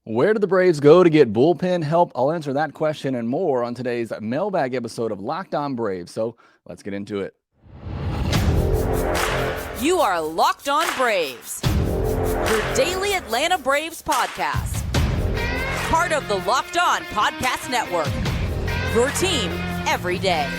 Where do the Braves go to get bullpen help? I'll answer that question and more on today's Mailbag episode of Locked On Braves. So let's get into it. You are Locked On Braves, your daily Atlanta Braves podcast. Part of the Locked On Podcast Network, your team every day.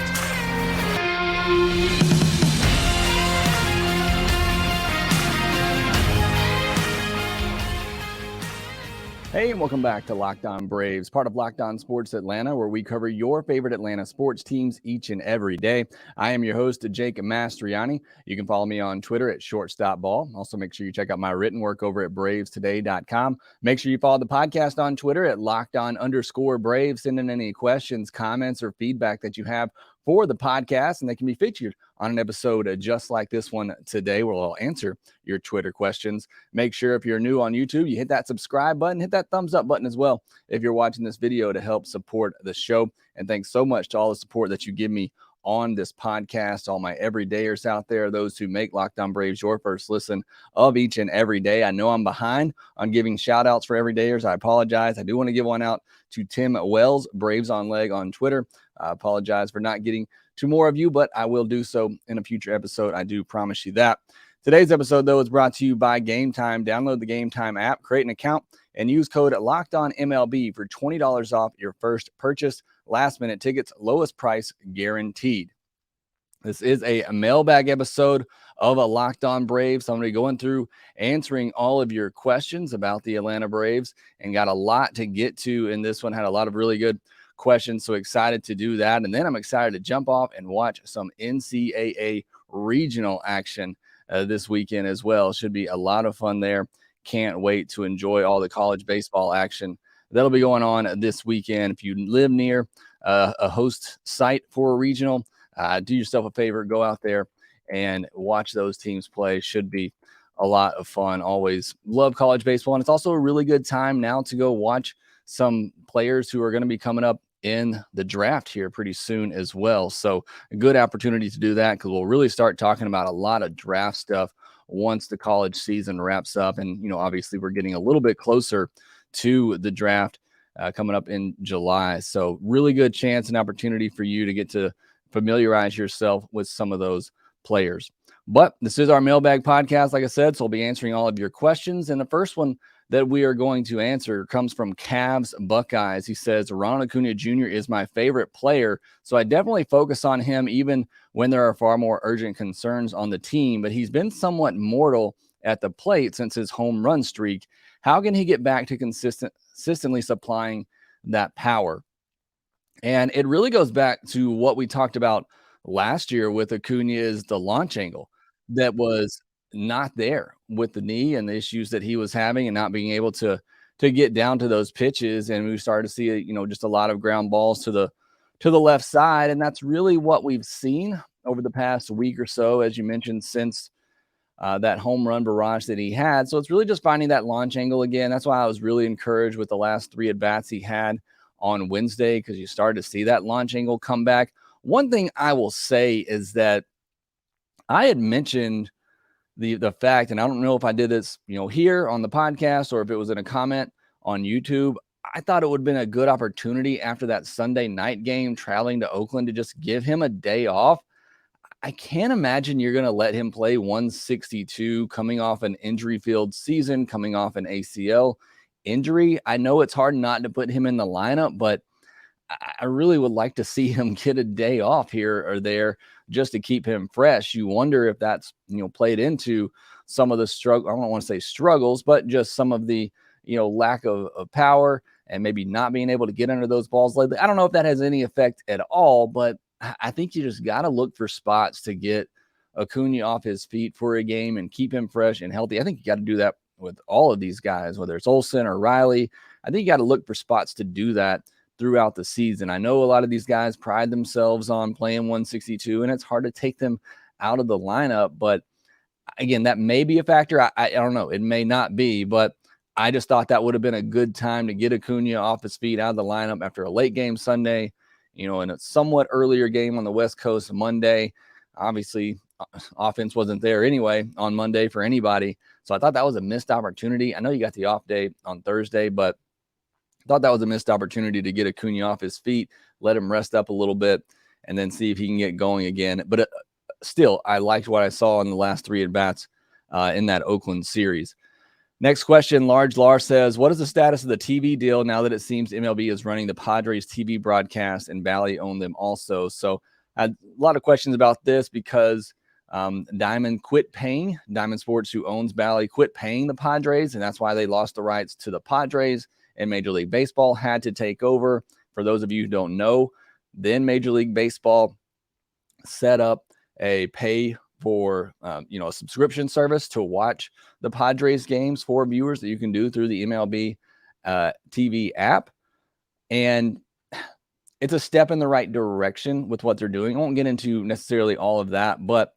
Hey, and welcome back to Locked On Braves, part of Locked On Sports Atlanta, where we cover your favorite Atlanta sports teams each and every day. I am your host, Jake Mastriani. You can follow me on Twitter at shortstopball. Also, make sure you check out my written work over at bravestoday.com. Make sure you follow the podcast on Twitter at LockedOn_Braves. Send in any questions, comments, or feedback that you have for the podcast, and they can be featured on an episode just like this one today, where I'll answer your Twitter questions. Make sure if you're new on YouTube, you hit that subscribe button, hit that thumbs up button as well if you're watching this video to help support the show. And thanks so much to all the support that you give me on this podcast, all my everydayers out there, those who make Locked On Braves your first listen of each and every day. I know I'm behind on giving shout outs for everydayers. I apologize. I do want to give one out to Tim Wells, Braves on Leg on Twitter. I apologize for not getting to more of you, but I will do so in a future episode. I do promise you that. Today's episode, though, is brought to you by Gametime. Download the Gametime app, create an account, and use code LOCKEDONMLB for $20 off your first purchase. Last-minute tickets, lowest price guaranteed. This is a mailbag episode of a Locked On Braves. So I'm going to be going through answering all of your questions about the Atlanta Braves, and got a lot to get to in this one. Had a lot of really good questions, so excited to do that. And then I'm excited to jump off and watch some NCAA regional action this weekend as well. Should be a lot of fun there. Can't wait to enjoy all the college baseball action that'll be going on this weekend. If you live near a host site for a regional, do yourself a favor, go out there and watch those teams play. Should be a lot of fun. Always love college baseball, and it's also a really good time now to go watch some players who are going to be coming up in the draft here pretty soon as well. So a good opportunity to do that, because we'll really start talking about a lot of draft stuff once the college season wraps up. And, you know, obviously we're getting a little bit closer to the draft coming up in July. So really good chance and opportunity for you to get to familiarize yourself with some of those players. But this is our mailbag podcast, like I said, so I'll be answering all of your questions. And the first one that we are going to answer comes from Cavs Buckeyes. He says, Ronald Acuna Jr. is my favorite player, so I definitely focus on him even when there are far more urgent concerns on the team, but he's been somewhat mortal at the plate since his home run streak. How can he get back to consistently supplying that power? And it really goes back to what we talked about last year with Acuna, is the launch angle that was not there with the knee and the issues that he was having, and not being able to get down to those pitches. And we started to see, just a lot of ground balls to the left side. And that's really what we've seen over the past week or so, as you mentioned, since that home run barrage that he had. So it's really just finding that launch angle again. That's why I was really encouraged with the last 3 at-bats he had on Wednesday, because you started to see that launch angle come back. One thing I will say is that I had mentioned the fact, and I don't know if I did this, here on the podcast or if it was in a comment on YouTube, I thought it would have been a good opportunity after that Sunday night game traveling to Oakland to just give him a day off. I can't imagine you're going to let him play 162 coming off an injury-filled season, coming off an ACL injury. I know it's hard not to put him in the lineup, but I really would like to see him get a day off here or there just to keep him fresh. You wonder if that's, played into some of the struggle. I don't want to say struggles, but just some of the, lack of power and maybe not being able to get under those balls lately. I don't know if that has any effect at all, but I think you just got to look for spots to get Acuna off his feet for a game and keep him fresh and healthy. I think you got to do that with all of these guys, whether it's Olsen or Riley. I think you got to look for spots to do that throughout the season. I know a lot of these guys pride themselves on playing 162, and it's hard to take them out of the lineup. But again, that may be a factor. I don't know. It may not be, but I just thought that would have been a good time to get Acuna off his feet out of the lineup after a late game Sunday, in a somewhat earlier game on the West Coast Monday. Obviously, offense wasn't there anyway on Monday for anybody. So I thought that was a missed opportunity. I know you got the off day on Thursday, but Thought that was a missed opportunity to get Acuna off his feet, let him rest up a little bit, and then see if he can get going again. But still, I liked what I saw in the last 3 at-bats in that Oakland series. Next question, Large Lar says, what is the status of the TV deal now that it seems MLB is running the Padres TV broadcast and Bally owned them also? So I had a lot of questions about this because Diamond Sports, who owns Bally, quit paying the Padres, and that's why they lost the rights to the Padres, and Major League Baseball had to take over. For those of you who don't know, then Major League Baseball set up a pay for a subscription service to watch the Padres games for viewers that you can do through the MLB TV app. And it's a step in the right direction with what they're doing. I won't get into necessarily all of that, but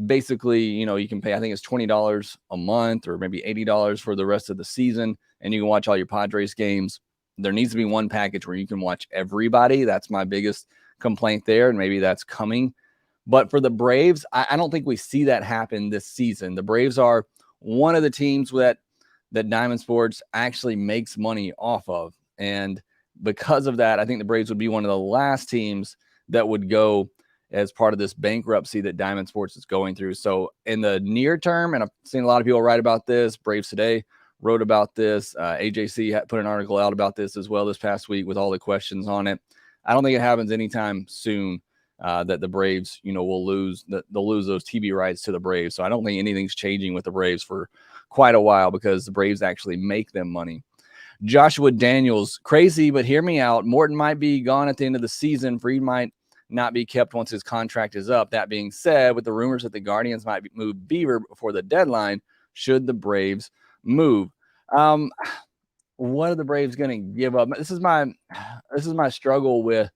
basically, you can pay, I think it's $20 a month or maybe $80 for the rest of the season, and you can watch all your Padres games. There needs to be one package where you can watch everybody. That's my biggest complaint there, and maybe that's coming. But for the Braves, I don't think we see that happen this season. The Braves are one of the teams that Diamond Sports actually makes money off of. And because of that, I think the Braves would be one of the last teams that would go as part of this bankruptcy that Diamond Sports is going through. So in the near term, and I've seen a lot of people write about this, Braves Today wrote about this, AJC put an article out about this as well this past week with all the questions on it. I don't think it happens anytime soon. That the Braves, will lose. They'll lose those TV rights to the Braves. So I don't think anything's changing with the Braves for quite a while because the Braves actually make them money. Joshua Daniels, crazy, but hear me out. Morton might be gone at the end of the season. Fried might not be kept once his contract is up. That being said, with the rumors that the Guardians might move Bieber before the deadline, should the Braves move? What are the Braves going to give up? This is my struggle with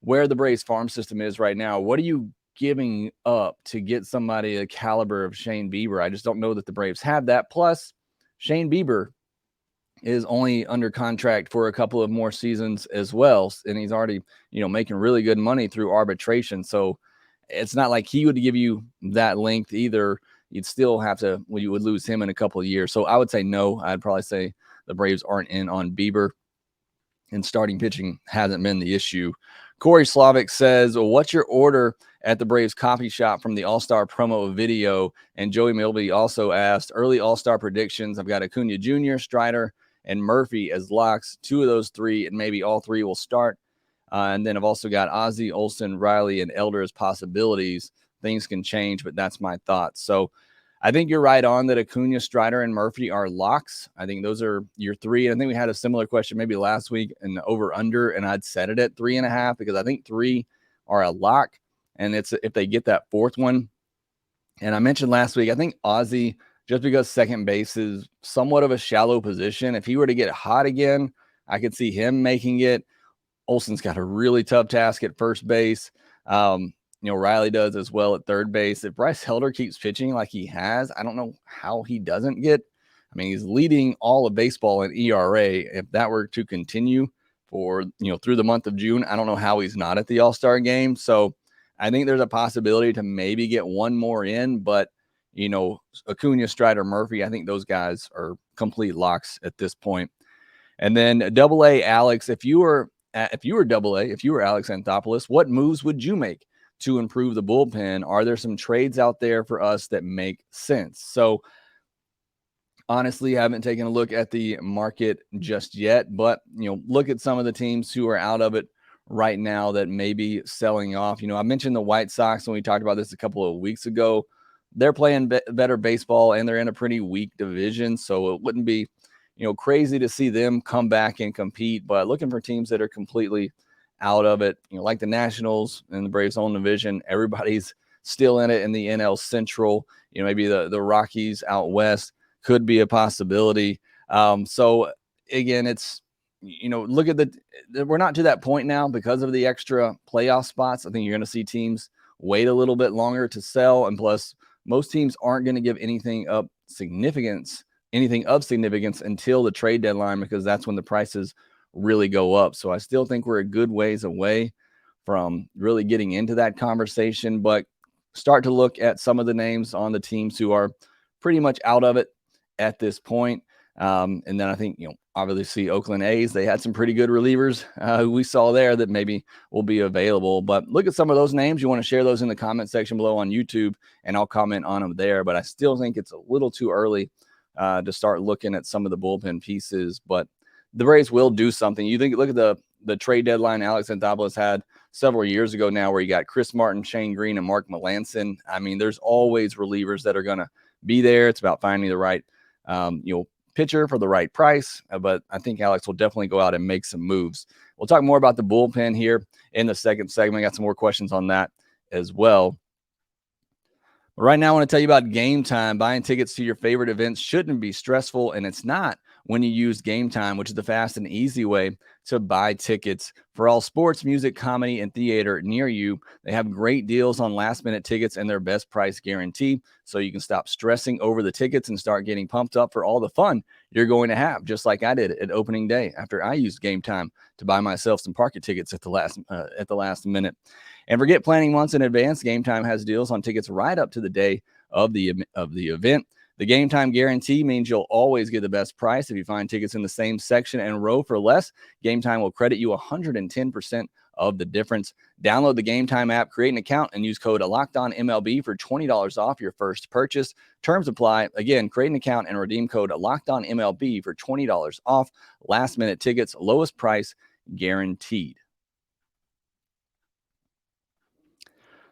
where the Braves farm system is right now. What are you giving up to get somebody the caliber of Shane Bieber? I just don't know that the Braves have that. Plus, Shane Bieber is only under contract for a couple of more seasons as well. And he's already, making really good money through arbitration. So it's not like he would give you that length either. You'd still have to, you would lose him in a couple of years. So I would say no. I'd probably say the Braves aren't in on Bieber, and starting pitching hasn't been the issue. Corey Slavic says, well, what's your order at the Braves coffee shop from the All-Star promo video? And Joey Milby also asked, early All-Star predictions. I've got Acuna Jr., Strider, and Murphy as locks. 2 of those 3, and maybe all 3 will start. And then I've also got Ozzie, Olsen, Riley, and Elder as possibilities. Things can change, but that's my thoughts. So I think you're right on that Acuna, Strider, and Murphy are locks. I think those are your 3. And I think we had a similar question maybe last week in the over-under, and I'd set it at 3.5 because I think 3 are a lock. And it's if they get that 4th one. And I mentioned last week, I think Ozzie, just because second base is somewhat of a shallow position, if he were to get hot again, I could see him making it. Olsen's got a really tough task at first base. Riley does as well at third base. If Bryce Helder keeps pitching like he has, I don't know how he doesn't get. I mean, he's leading all of baseball in ERA. If that were to continue for, through the month of June, I don't know how he's not at the All-Star game. So I think there's a possibility to maybe get one more in, but, Acuna, Strider, Murphy, I think those guys are complete locks at this point. And then AA Alex, if you were Alex Anthopoulos, what moves would you make to improve the bullpen? Are there some trades out there for us that make sense? So honestly, I haven't taken a look at the market just yet, but, look at some of the teams who are out of it right now that may be selling off. I mentioned the White Sox when we talked about this a couple of weeks ago. They're playing better baseball and they're in a pretty weak division. So it wouldn't be, crazy to see them come back and compete, but looking for teams that are completely out of it, like the Nationals and the Braves own division, everybody's still in it in the NL Central. Maybe the Rockies out west could be a possibility. So again, it's, look at we're not to that point now because of the extra playoff spots. I think you're going to see teams wait a little bit longer to sell. And plus, most teams aren't going to give anything of significance until the trade deadline, because that's when the prices really go up. So I still think we're a good ways away from really getting into that conversation, but start to look at some of the names on the teams who are pretty much out of it at this point. And then I think, obviously Oakland A's, they had some pretty good relievers who we saw there that maybe will be available. But look at some of those names. You want to share those in the comment section below on YouTube, and I'll comment on them there. But I still think it's a little too early to start looking at some of the bullpen pieces. But the Braves will do something. You think, look at the trade deadline Alex Anthopoulos had several years ago now, where you got Chris Martin, Shane Green, and Mark Melancon. I mean, there's always relievers that are going to be there. It's about finding the right, pitcher for the right price. But I think Alex will definitely go out and make some moves. We'll talk more about the bullpen here in the second segment. I got some more questions on that as well. But right now, I want to tell you about Gametime. Buying tickets to your favorite events shouldn't be stressful, and it's not when you use Gametime, which is the fast and easy way to buy tickets for all sports, music, comedy, and theater near you. They have great deals on last-minute tickets and their best price guarantee, so you can stop stressing over the tickets and start getting pumped up for all the fun you're going to have, just like I did at opening day after I used Gametime to buy myself some parking tickets at the last minute. And forget planning months in advance. Gametime has deals on tickets right up to the day of the event. The Gametime guarantee means you'll always get the best price. If you find tickets in the same section and row for less, Gametime will credit you 110% of the difference. Download the Gametime app, create an account, and use code LOCKEDONMLB for $20 off your first purchase. Terms apply. Again, create an account and redeem code LOCKEDONMLB for $20 off. Last-minute tickets, lowest price guaranteed.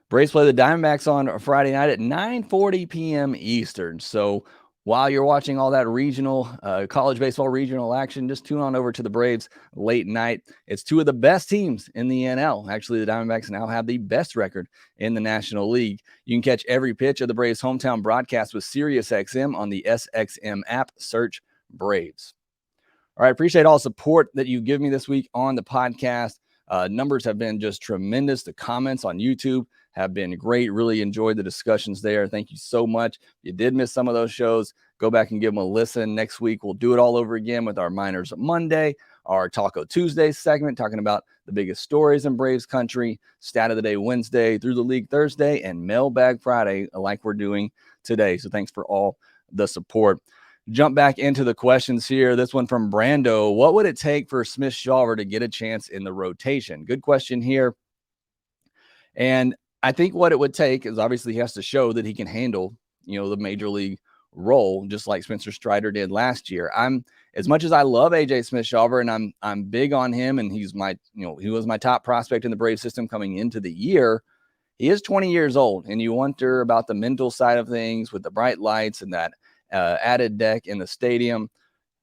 Braves play the Diamondbacks on Friday night at 9:40 p.m. Eastern. So while you're watching all that regional, college baseball regional action, just tune on over to the Braves late night. It's two of the best teams in the NL. Actually, the Diamondbacks now have the best record in the National League. You can catch every pitch of the Braves' hometown broadcast with SiriusXM on the SXM app. Search Braves. All right, appreciate all the support that you give me this week on the podcast. Numbers have been just tremendous. The comments on YouTube have been great. Really enjoyed the discussions there. Thank you so much. If you did miss some of those shows, go back and give them a listen. Next week, we'll do it all over again with our Minors Monday, our Taco Tuesday segment, talking about the biggest stories in Braves country, Stat of the Day Wednesday, Through the League Thursday, and Mailbag Friday, like we're doing today. So thanks for all the support. Jump back into the questions here. This one from Brando. What would it take for Smith-Shawver to get a chance in the rotation? Good question here. And I think what it would take is obviously he has to show that he can handle, the major league role, just like Spencer Strider did last year. As much as I love AJ Smith-Shawver and I'm big on him, and he's my, he was my top prospect in the Brave system coming into the year. He is 20 years old, and you wonder about the mental side of things with the bright lights and that added deck in the stadium.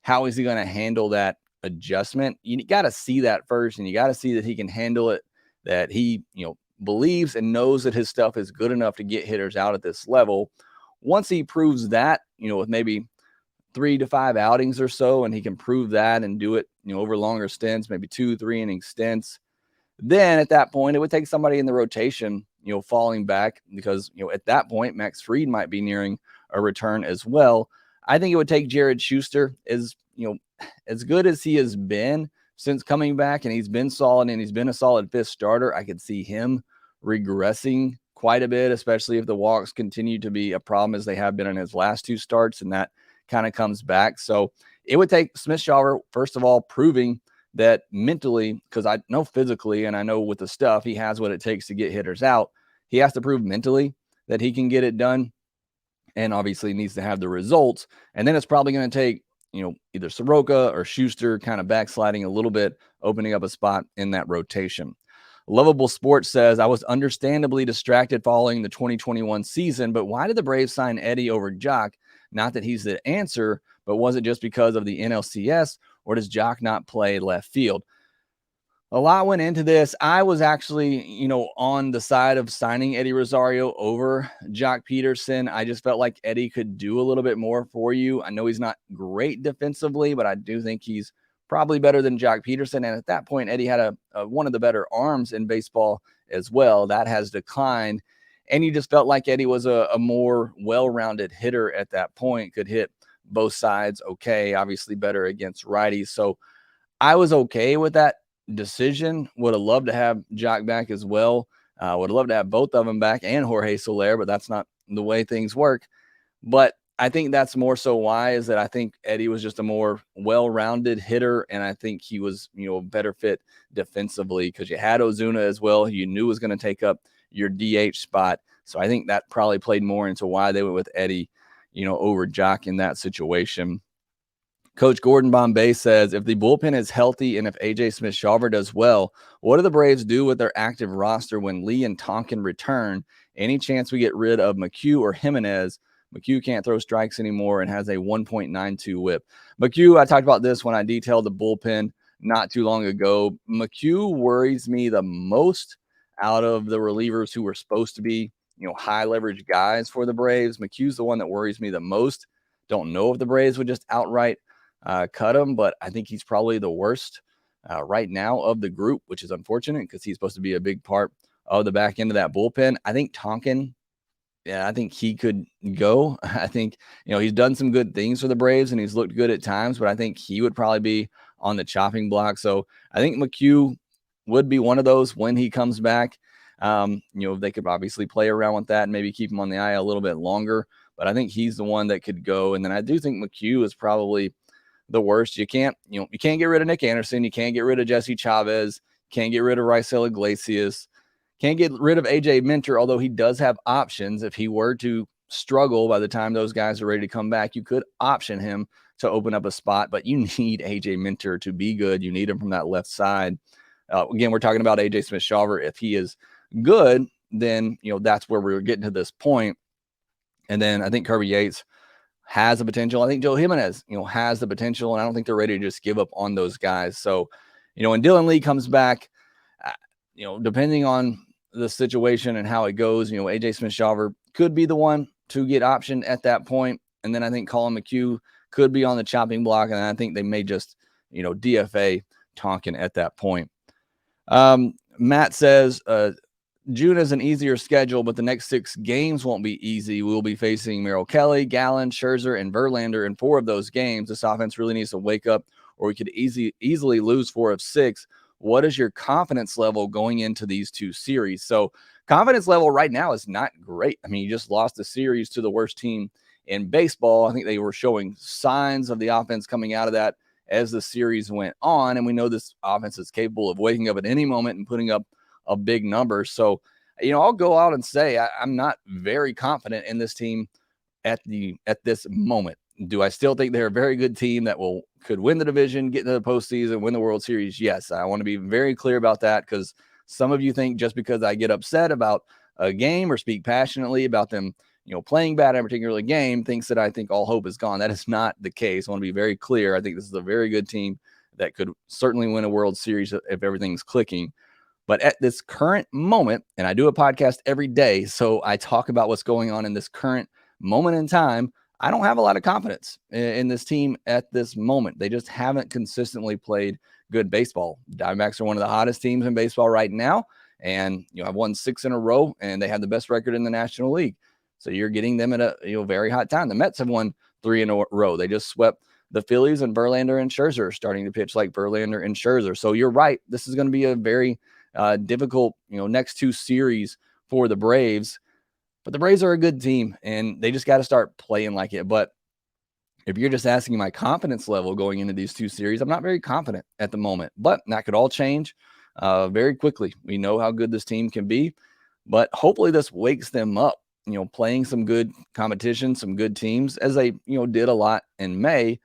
How is he going to handle that adjustment? You got to see that first, and you got to see that he can handle it, that he, believes and knows that his stuff is good enough to get hitters out at this level. Once he proves that, with maybe 3 to 5 outings or so, and he can prove that and do it, over longer stints, maybe 2-3 inning stints, then at that point, it would take somebody in the rotation, falling back, because, at that point, Max Fried might be nearing a return as well. I think it would take Jared Schuster, as good as he has been since coming back, and he's been solid, and he's been a solid fifth starter. I could see him regressing quite a bit, especially if the walks continue to be a problem as they have been in his last 2 starts, and that kind of comes back. So it would take Smith-Shawver, first of all, proving that mentally, because I know physically and I know with the stuff, he has what it takes to get hitters out. He has to prove mentally that he can get it done, and obviously needs to have the results. And then it's probably going to take, either Soroka or Schuster kind of backsliding a little bit, opening up a spot in that rotation. Lovable Sports says, I was understandably distracted following the 2021 season, but why did the Braves sign Eddie over Jock? Not that he's the answer, but was it just because of the NLCS, or does Jock not play left field? A lot went into this. I was actually, on the side of signing Eddie Rosario over Jock Peterson. I just felt like Eddie could do a little bit more for you. I know he's not great defensively, but I do think he's probably better than Jock Peterson. And at that point, Eddie had one of the better arms in baseball as well. That has declined. And you just felt like Eddie was a more well-rounded hitter at that point, could hit both sides okay, obviously better against righties. So I was okay with that decision. Would have loved to have Jock back as well. Would have loved to have both of them back and Jorge Soler, but that's not the way things work. But I think that's more so why is that I think Eddie was just a more well-rounded hitter, and I think he was, better fit defensively because you had Ozuna as well. You knew was going to take up your DH spot. So I think that probably played more into why they went with Eddie, over Jock in that situation. Coach Gordon Bombay says, if the bullpen is healthy and if AJ Smith-Shawver does well, what do the Braves do with their active roster when Lee and Tonkin return? Any chance we get rid of McHugh or Jimenez? McHugh can't throw strikes anymore and has a 1.92 whip. McHugh, I talked about this when I detailed the bullpen not too long ago. McHugh worries me the most out of the relievers who were supposed to be, high leverage guys for the Braves. McHugh's the one that worries me the most. Don't know if the Braves would just outright cut him, but I think he's probably the worst right now of the group, which is unfortunate because he's supposed to be a big part of the back end of that bullpen. I think Tonkin, I think he could go. I think, he's done some good things for the Braves and he's looked good at times, but I think he would probably be on the chopping block. So I think McHugh would be one of those when he comes back. They could obviously play around with that and maybe keep him on the IL a little bit longer, but I think he's the one that could go. And then I do think McHugh is probably the worst. You can't get rid of Nick Anderson. You can't get rid of Jesse Chavez. Can't get rid of Raisel Iglesias. Can't get rid of AJ Minter, although he does have options. If he were to struggle by the time those guys are ready to come back, you could option him to open up a spot, but you need AJ Minter to be good. You need him from that left side. Again, we're talking about AJ Smith-Shawver. If he is good, then, that's where we're getting to this point. And then I think Kirby Yates has the potential. I think Joe Jimenez, has the potential, and I don't think they're ready to just give up on those guys. So, when Dylan Lee comes back, depending on the situation and how it goes, AJ Smith-Shawver could be the one to get optioned at that point. And then I think Colin McHugh could be on the chopping block, and I think they may just, DFA Tonkin at that point. Matt says, June is an easier schedule, but the next 6 games won't be easy. We'll be facing Merrell Kelly, Gallen, Scherzer, and Verlander in 4 of those games. This offense really needs to wake up, or we could easily lose 4 of 6. What is your confidence level going into these 2 series? So confidence level right now is not great. I mean, you just lost the series to the worst team in baseball. I think they were showing signs of the offense coming out of that as the series went on. And we know this offense is capable of waking up at any moment and putting up a big number. So, I'll go out and say I'm not very confident in this team at this moment. Do I still think they're a very good team that could win the division, get into the postseason, win the World Series? Yes, I want to be very clear about that, because some of you think just because I get upset about a game or speak passionately about them, playing bad in a particular game, thinks that I think all hope is gone. That is not the case. I want to be very clear. I think this is a very good team that could certainly win a World Series if everything's clicking. But at this current moment, and I do a podcast every day, so I talk about what's going on in this current moment in time, I don't have a lot of confidence in this team at this moment. They just haven't consistently played good baseball. Diamondbacks are one of the hottest teams in baseball right now, and I've won 6 in a row, and they have the best record in the National League. So you're getting them at a very hot time. The Mets have won 3 in a row. They just swept the Phillies, and Verlander and Scherzer are starting to pitch like Verlander and Scherzer. So you're right. This is going to be a very difficult, next 2 series for the Braves. But the Braves are a good team, and they just got to start playing like it. But if you're just asking my confidence level going into these 2 series, I'm not very confident at the moment. But that could all change very quickly. We know how good this team can be, but hopefully this wakes them up, playing some good competition, some good teams, as they, did a lot in May.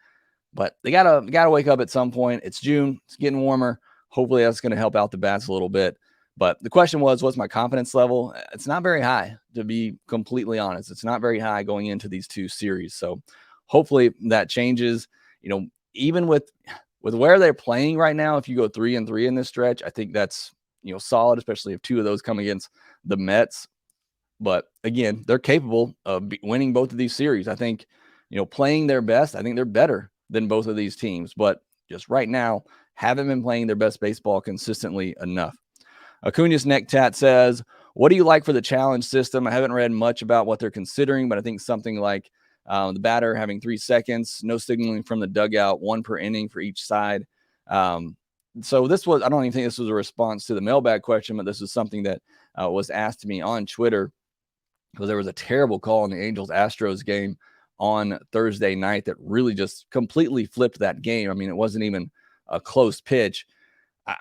But they gotta wake up at some point. It's June. It's getting warmer. Hopefully that's going to help out the bats a little bit. But the question was, what's my confidence level? It's not very high, to be completely honest. It's not very high going into these 2 series. So hopefully that changes. Even with where they're playing right now, if you go 3-3 in this stretch, I think that's, solid, especially if 2 of those come against the Mets. But again, they're capable of winning both of these series. I think, playing their best, I think they're better than both of these teams. But just right now, haven't been playing their best baseball consistently enough. Acuna's Neck Tat says, what do you like for the challenge system? I haven't read much about what they're considering, but I think something like the batter having 3 seconds, no signaling from the dugout, 1 per inning for each side. So this was, I don't even think this was a response to the mailbag question, but this was something that was asked to me on Twitter, because there was a terrible call in the Angels-Astros game on Thursday night that really just completely flipped that game. I mean, it wasn't even a close pitch.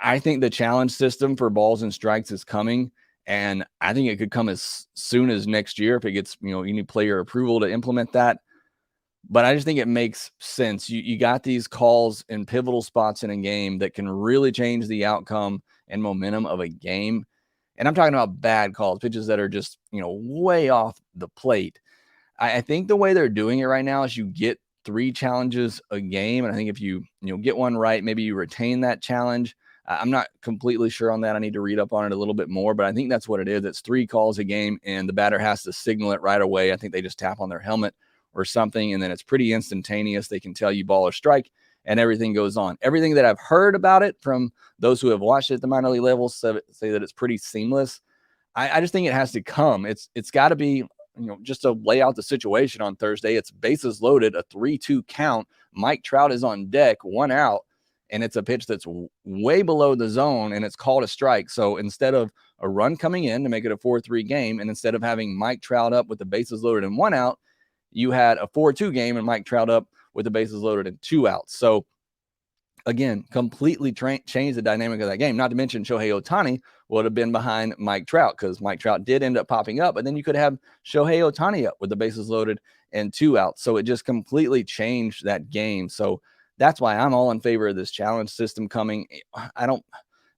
I think the challenge system for balls and strikes is coming, and I think it could come as soon as next year if it gets, any player approval to implement that. But I just think it makes sense. You got these calls in pivotal spots in a game that can really change the outcome and momentum of a game. And I'm talking about bad calls, pitches that are just, way off the plate. I think the way they're doing it right now is you get 3 challenges a game. And I think if you get one right, maybe you retain that challenge. I'm not completely sure on that. I need to read up on it a little bit more, but I think that's what it is. It's 3 calls a game, and the batter has to signal it right away. I think they just tap on their helmet or something, and then it's pretty instantaneous. They can tell you ball or strike, and everything goes on. Everything that I've heard about it from those who have watched it at the minor league levels say that it's pretty seamless. I just think it has to come. It's got to be, just to lay out the situation on Thursday. It's bases loaded, a 3-2 count. Mike Trout is on deck, 1 out, and it's a pitch that's way below the zone, and it's called a strike. So instead of a run coming in to make it a 4-3 game, and instead of having Mike Trout up with the bases loaded and 1 out, you had a 4-2 game and Mike Trout up with the bases loaded and 2 outs. So again, completely changed the dynamic of that game. Not to mention Shohei Ohtani would have been behind Mike Trout because Mike Trout did end up popping up, but then you could have Shohei Ohtani up with the bases loaded and 2 outs. So it just completely changed that game. So that's why I'm all in favor of this challenge system coming. I don't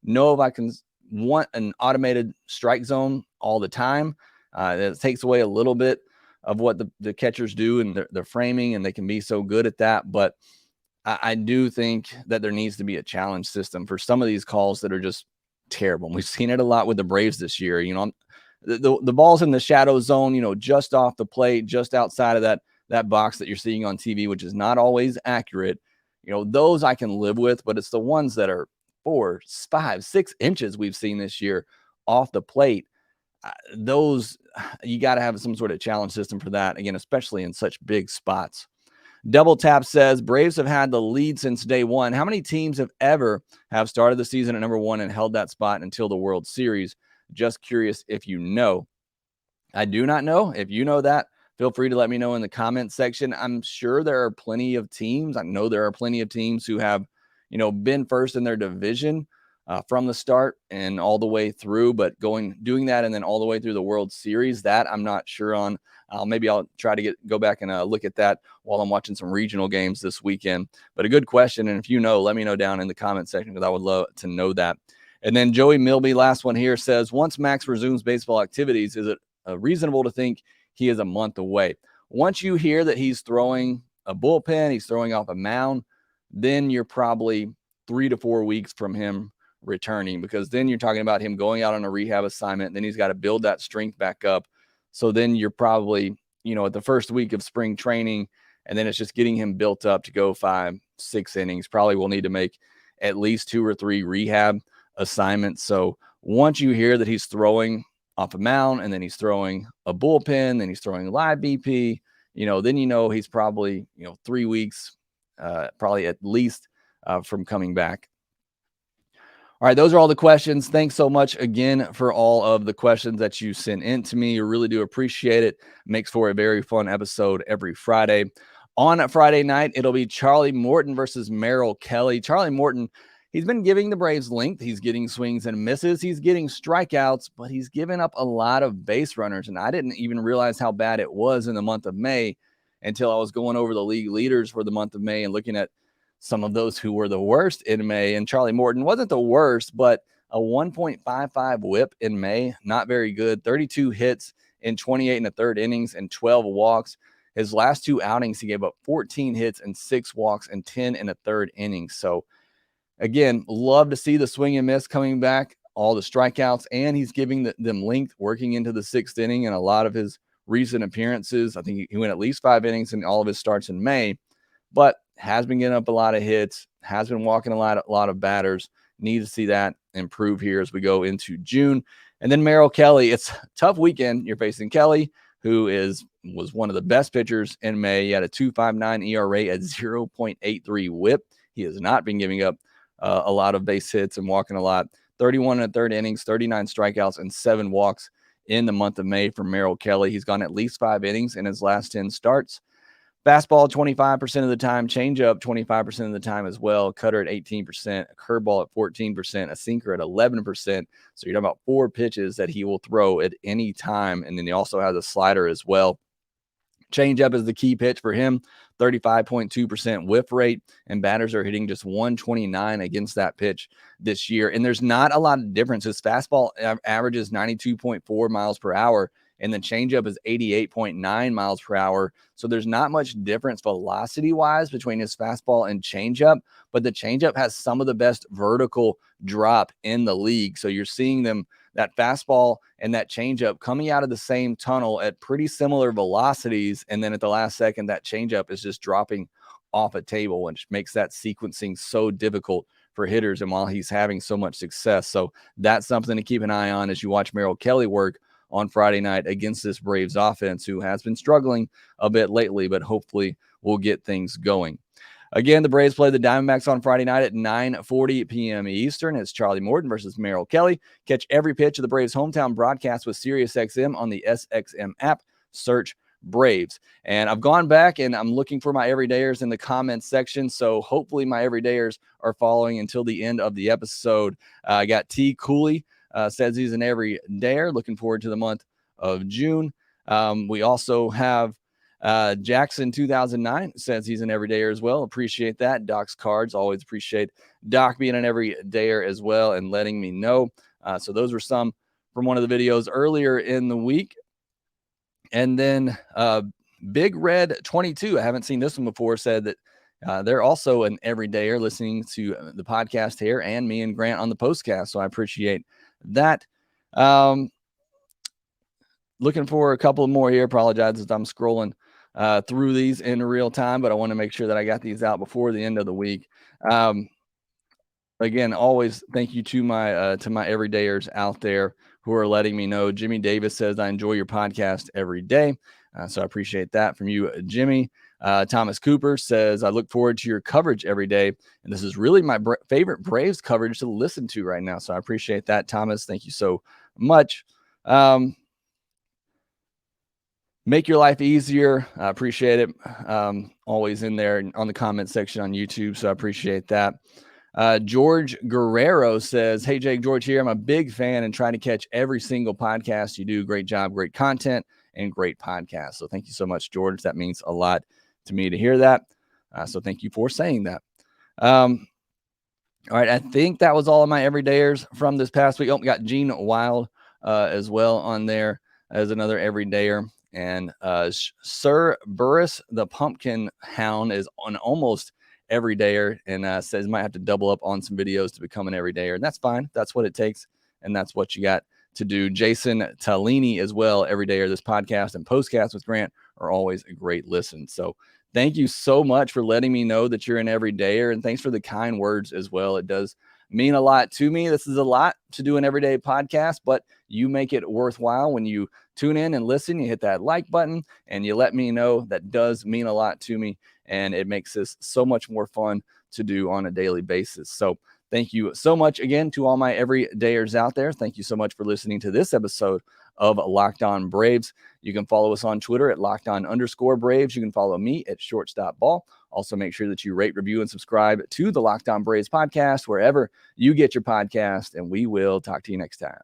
know if I can want an automated strike zone all the time. It takes away a little bit of what the catchers do and their framing, and they can be so good at that. But I do think that there needs to be a challenge system for some of these calls that are just terrible. And we've seen it a lot with the Braves this year. The ball's in the shadow zone, just off the plate, just outside of that box that you're seeing on TV, which is not always accurate. Those I can live with, but it's the ones that are 4, 5, 6 inches we've seen this year off the plate. Those, you got to have some sort of challenge system for that, again, especially in such big spots. Double Tap says, Braves have had the lead since day one. How many teams have ever started the season at number 1 and held that spot until the World Series? Just curious if you know. I do not know. If you know that, feel free to let me know in the comment section. I'm sure there are plenty of teams. I know there are plenty of teams who have, been first in their division from the start and all the way through, but doing that and then all the way through the World Series, that I'm not sure on. Maybe I'll try to go back and look at that while I'm watching some regional games this weekend. But a good question, and if you know, let me know down in the comment section because I would love to know that. And then Joey Milby, last one here, says, once Max resumes baseball activities, is it reasonable to think he is a month away? Once you hear that he's throwing a bullpen, he's throwing off a mound, then you're probably 3 to 4 weeks from him returning, because then you're talking about him going out on a rehab assignment. Then he's got to build that strength back up. So then you're probably, at the first week of spring training, and then it's just getting him built up to go 5, 6 innings. Probably will need to make at least 2 or 3 rehab assignments. So once you hear that he's throwing off a mound and then he's throwing a bullpen, then he's throwing live BP, then he's probably, 3 weeks, probably at least from coming back. All right, those are all the questions. Thanks so much again for all of the questions that you sent in to me. I really do appreciate it. Makes for a very fun episode every Friday. On a Friday night, it'll be Charlie Morton versus Merrell Kelly. Charlie Morton, he's been giving the Braves length. He's getting swings and misses. He's getting strikeouts, but he's given up a lot of base runners. And I didn't even realize how bad it was in the month of May until I was going over the league leaders for the month of May and looking at some of those who were the worst in May. And Charlie Morton wasn't the worst, but a 1.55 whip in May, not very good. 32 hits in 28 1/3 innings and 12 walks. His last 2 outings, he gave up 14 hits and 6 walks and 10 1/3 innings. So again, love to see the swing and miss coming back, all the strikeouts, and he's giving them length working into the 6th inning. And a lot of his recent appearances, I think he went at least 5 innings in all of his starts in May, but has been getting up a lot of hits, has been walking a lot of batters. Need to see that improve here as we go into June. And then Merrell Kelly, it's a tough weekend. You're facing Kelly, who was one of the best pitchers in May. He had a 2.59 ERA at 0.83 whip. He has not been giving up a lot of base hits and walking a lot. 31 1/3 innings, 39 strikeouts, and 7 walks in the month of May for Merrell Kelly. He's gone at least 5 innings in his last 10 starts. Fastball 25% of the time, changeup 25% of the time as well, cutter at 18%, a curveball at 14%, a sinker at 11%. So you're talking about 4 pitches that he will throw at any time. And then he also has a slider as well. Changeup is the key pitch for him, 35.2% whiff rate, and batters are hitting just 129 against that pitch this year. And there's not a lot of difference. His fastball averages 92.4 miles per hour, and the changeup is 88.9 miles per hour. So there's not much difference velocity-wise between his fastball and changeup, but the changeup has some of the best vertical drop in the league. So you're seeing them, that fastball and that changeup coming out of the same tunnel at pretty similar velocities. And then at the last second, that changeup is just dropping off a table, which makes that sequencing so difficult for hitters. And while he's having so much success, so that's something to keep an eye on as you watch Merrell Kelly work on Friday night against this Braves offense, who has been struggling a bit lately, but hopefully we'll get things going. Again, the Braves play the Diamondbacks on Friday night at 9:40 p.m. Eastern. It's Charlie Morton versus Merrell Kelly. Catch every pitch of the Braves' hometown broadcast with SiriusXM on the SXM app. Search Braves. And I've gone back and I'm looking for my everydayers in the comments section. So hopefully my everydayers are following until the end of the episode. I got T. Cooley says he's an everydayer. Looking forward to the month of June. We also have Jackson 2009 says he's an everydayer as well. Appreciate that. Doc's cards, always appreciate Doc being an everydayer as well and letting me know. So those were some from one of the videos earlier in the week. And then Big Red 22, I haven't seen this one before, said that they're also an everydayer listening to the podcast here and me and Grant on the postcast. So I appreciate that. Looking for a couple more here. Apologize as I'm scrolling through these in real time, but I want to make sure that I got these out before the end of the week. Again, always thank you to my everydayers out there who are letting me know. Jimmy Davis says, I enjoy your podcast every day. So I appreciate that from you, Jimmy. Thomas Cooper says, I look forward to your coverage every day. And this is really my favorite Braves coverage to listen to right now. So I appreciate that, Thomas. Thank you so much. Make your life easier. I appreciate it. Always in there on the comment section on YouTube. So I appreciate that. George Guerrero says, hey, Jake, George here. I'm a big fan and trying to catch every single podcast you do. Great job, great content, and great podcast. So thank you so much, George. That means a lot to me to hear that. So thank you for saying that. All right. I think that was all of my everydayers from this past week. Oh, we got Gene Wild as well on there as another everydayer. And Sir Burris, the Pumpkin Hound, is on almost everydayer and says might have to double up on some videos to become an everydayer. And that's fine. That's what it takes. And that's what you got to do. Jason Talini as well, everydayer. This podcast and postcast with Grant are always a great listen. So thank you so much for letting me know that you're an everydayer. And thanks for the kind words as well. It does mean a lot to me. This is a lot to do an everyday podcast, but you make it worthwhile when you tune in and listen. You hit that like button and you let me know. That does mean a lot to me, and it makes this so much more fun to do on a daily basis. So thank you so much again to all my everydayers out there. Thank you so much for listening to this episode of Locked On Braves. You can follow us on Twitter at LockedOn_Braves. You can follow me at ShortstopBall. Also, make sure that you rate, review, and subscribe to the Locked On Braves podcast wherever you get your podcast, and we will talk to you next time.